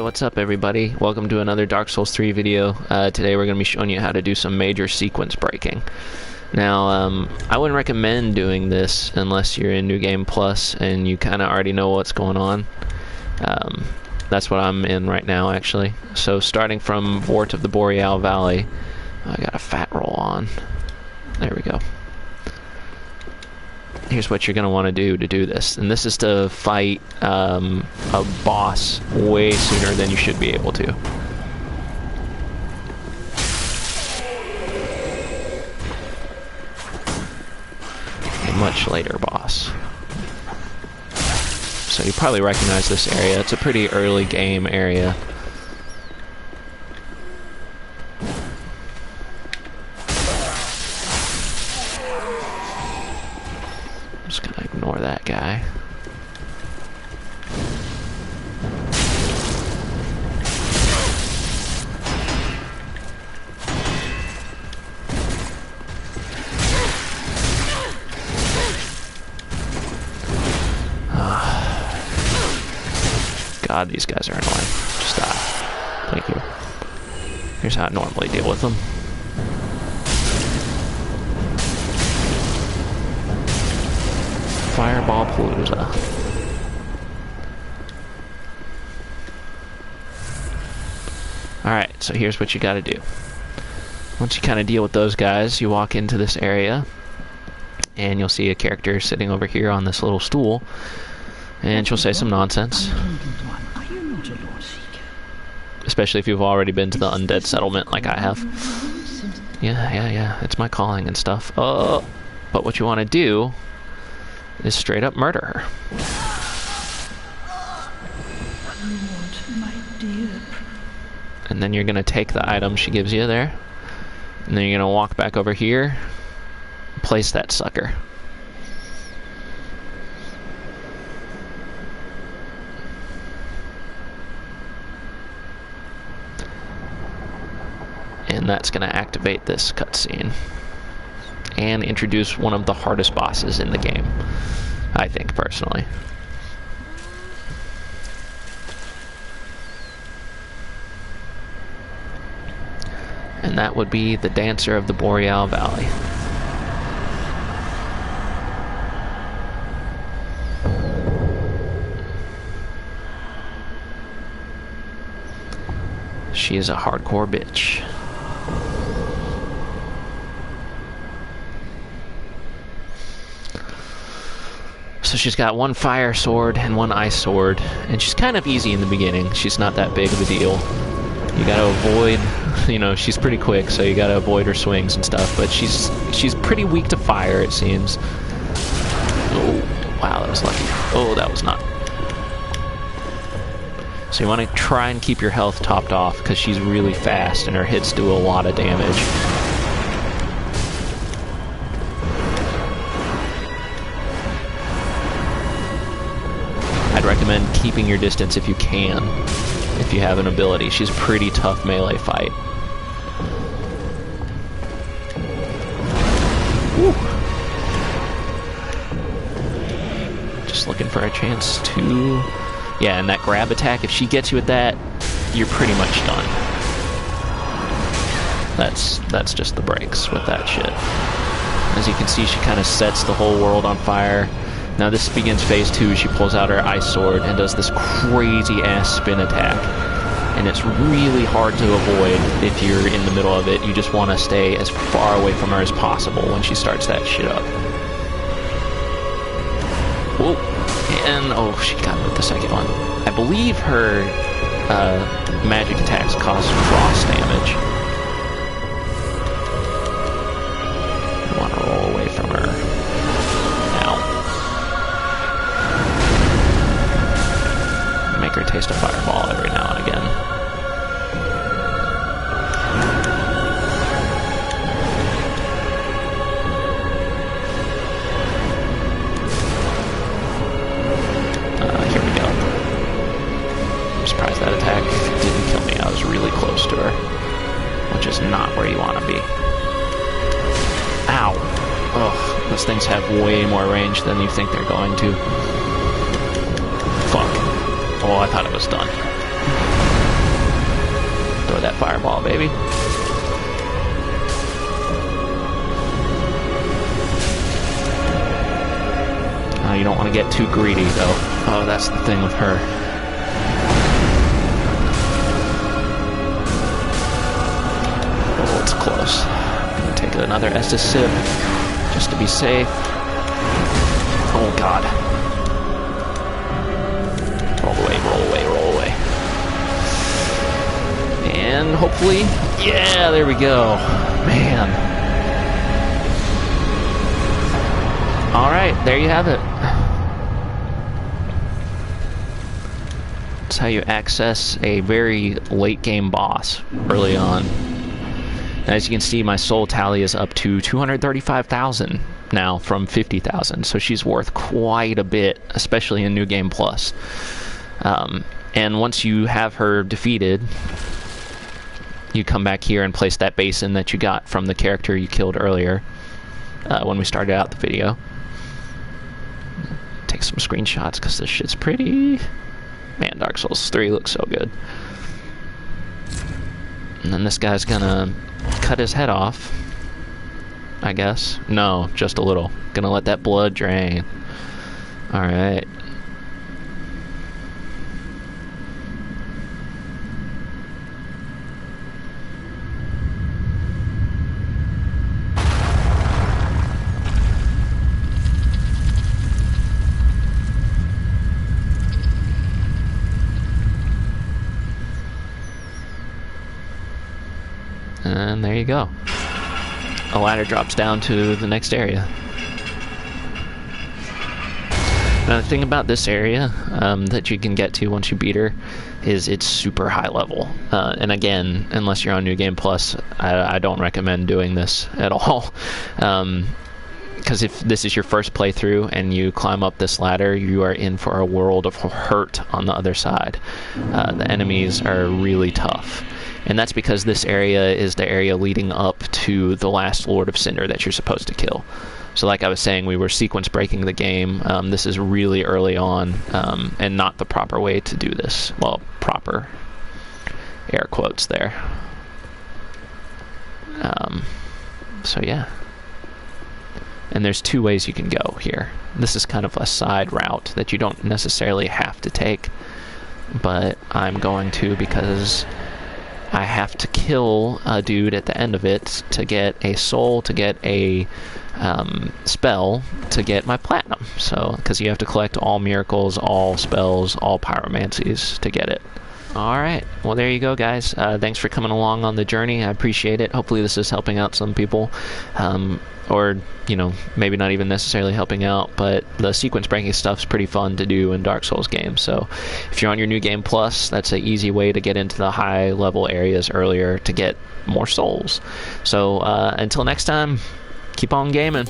What's up, everybody? Welcome to another Dark Souls 3 video. Today we're going to be showing you how to do some major sequence breaking. Now, I wouldn't recommend doing this unless you're in New Game Plus and you kind of already know what's going on. That's what I'm in right now, actually. So starting from Vort of the Boreal Valley, I got a fat roll on. There we go. Here's what you're going to want to do this. And this is to fight a boss way sooner than you should be able to. A much later boss. So you probably recognize this area. It's a pretty early game area. Just gonna ignore that guy. God, these guys are annoying. Just die. Thank you. Here's how I normally deal with them. Fireball Palooza. Alright, so here's what you gotta do. Once you kind of deal with those guys, you walk into this area, and you'll see a character sitting over here on this little stool, and she'll say some nonsense. Especially if you've already been to the undead settlement like I have. Yeah, it's my calling and stuff. Oh, but what you want to do is straight up murder her. And then you're going to take the item she gives you there, and then you're going to walk back over here, place that sucker. And that's going to activate this cutscene and introduce one of the hardest bosses in the game, I think, personally. And that would be the Dancer of the Boreal Valley. She is a hardcore bitch. So she's got one fire sword and one ice sword, and she's kind of easy in the beginning. She's not that big of a deal. You gotta avoid, you know, she's pretty quick, so you gotta avoid her swings and stuff, but she's pretty weak to fire, it seems. Oh, wow, that was lucky. Oh, that was not. So you want to try and keep your health topped off, because she's really fast, and her hits do a lot of damage. I'd recommend keeping your distance if you can, if you have an ability. She's a pretty tough melee fight. Woo. Just looking for a chance to... Yeah, and that grab attack, if she gets you with that, you're pretty much done. That's just the breaks with that shit. As you can see, she kind of sets the whole world on fire. Now this begins phase 2. She pulls out her ice sword and does this crazy-ass spin attack. And it's really hard to avoid if you're in the middle of it. You just want to stay as far away from her as possible when she starts that shit up. Whoa. And, oh, she got me with the second one. I believe her magic attacks cause frost damage. I want to roll away from her. Make her taste a fireball every now and again. Here we go. I'm surprised that attack didn't kill me. I was really close to her. which is not where you want to be. Ow. Ugh, those things have way more range than you think they're going to. Fuck. Oh, I thought it was done. Throw that fireball, baby. Oh, you don't want to get too greedy, though. Oh, that's the thing with her. Oh, it's close. I'm gonna take another Estus sip, just to be safe. Oh, God. Roll away, roll away, roll away. And hopefully... Yeah, there we go. Man. Alright, there you have it. That's how you access a very late game boss early on. As you can see, my soul tally is up to 235,000 now from 50,000, so she's worth quite a bit, especially in New Game Plus. And once you have her defeated, you come back here and place that basin that you got from the character you killed earlier when we started out the video. Take some screenshots because this shit's pretty. Man, Dark Souls 3 looks so good. And then this guy's gonna cut his head off, I guess. No, just a little. Gonna let that blood drain. Alright. And there you go. A ladder drops down to the next area. Now the thing about this area that you can get to once you beat her is it's super high level. And again, unless you're on New Game Plus, I don't recommend doing this at all. Because if this is your first playthrough and you climb up this ladder, you are in for a world of hurt on the other side. The enemies are really tough. And that's because this area is the area leading up to the last Lord of Cinder that you're supposed to kill. So like I was saying, we were sequence breaking the game. This is really early on, and not the proper way to do this. Well, proper. Air quotes there. So yeah. And there's two ways you can go here. This is kind of a side route that you don't necessarily have to take. But I'm going to because I have to kill a dude at the end of it to get a soul, to get a spell, to get my platinum. So, because you have to collect all miracles, all spells, all pyromancies to get it. Alright, well there you go guys. Thanks for coming along on the journey. I appreciate it. Hopefully this is helping out some people. Or, you know, maybe not even necessarily helping out, but the sequence breaking stuff's pretty fun to do in Dark Souls games. So if you're on your New Game Plus, that's an easy way to get into the high level areas earlier to get more souls. So until next time, keep on gaming.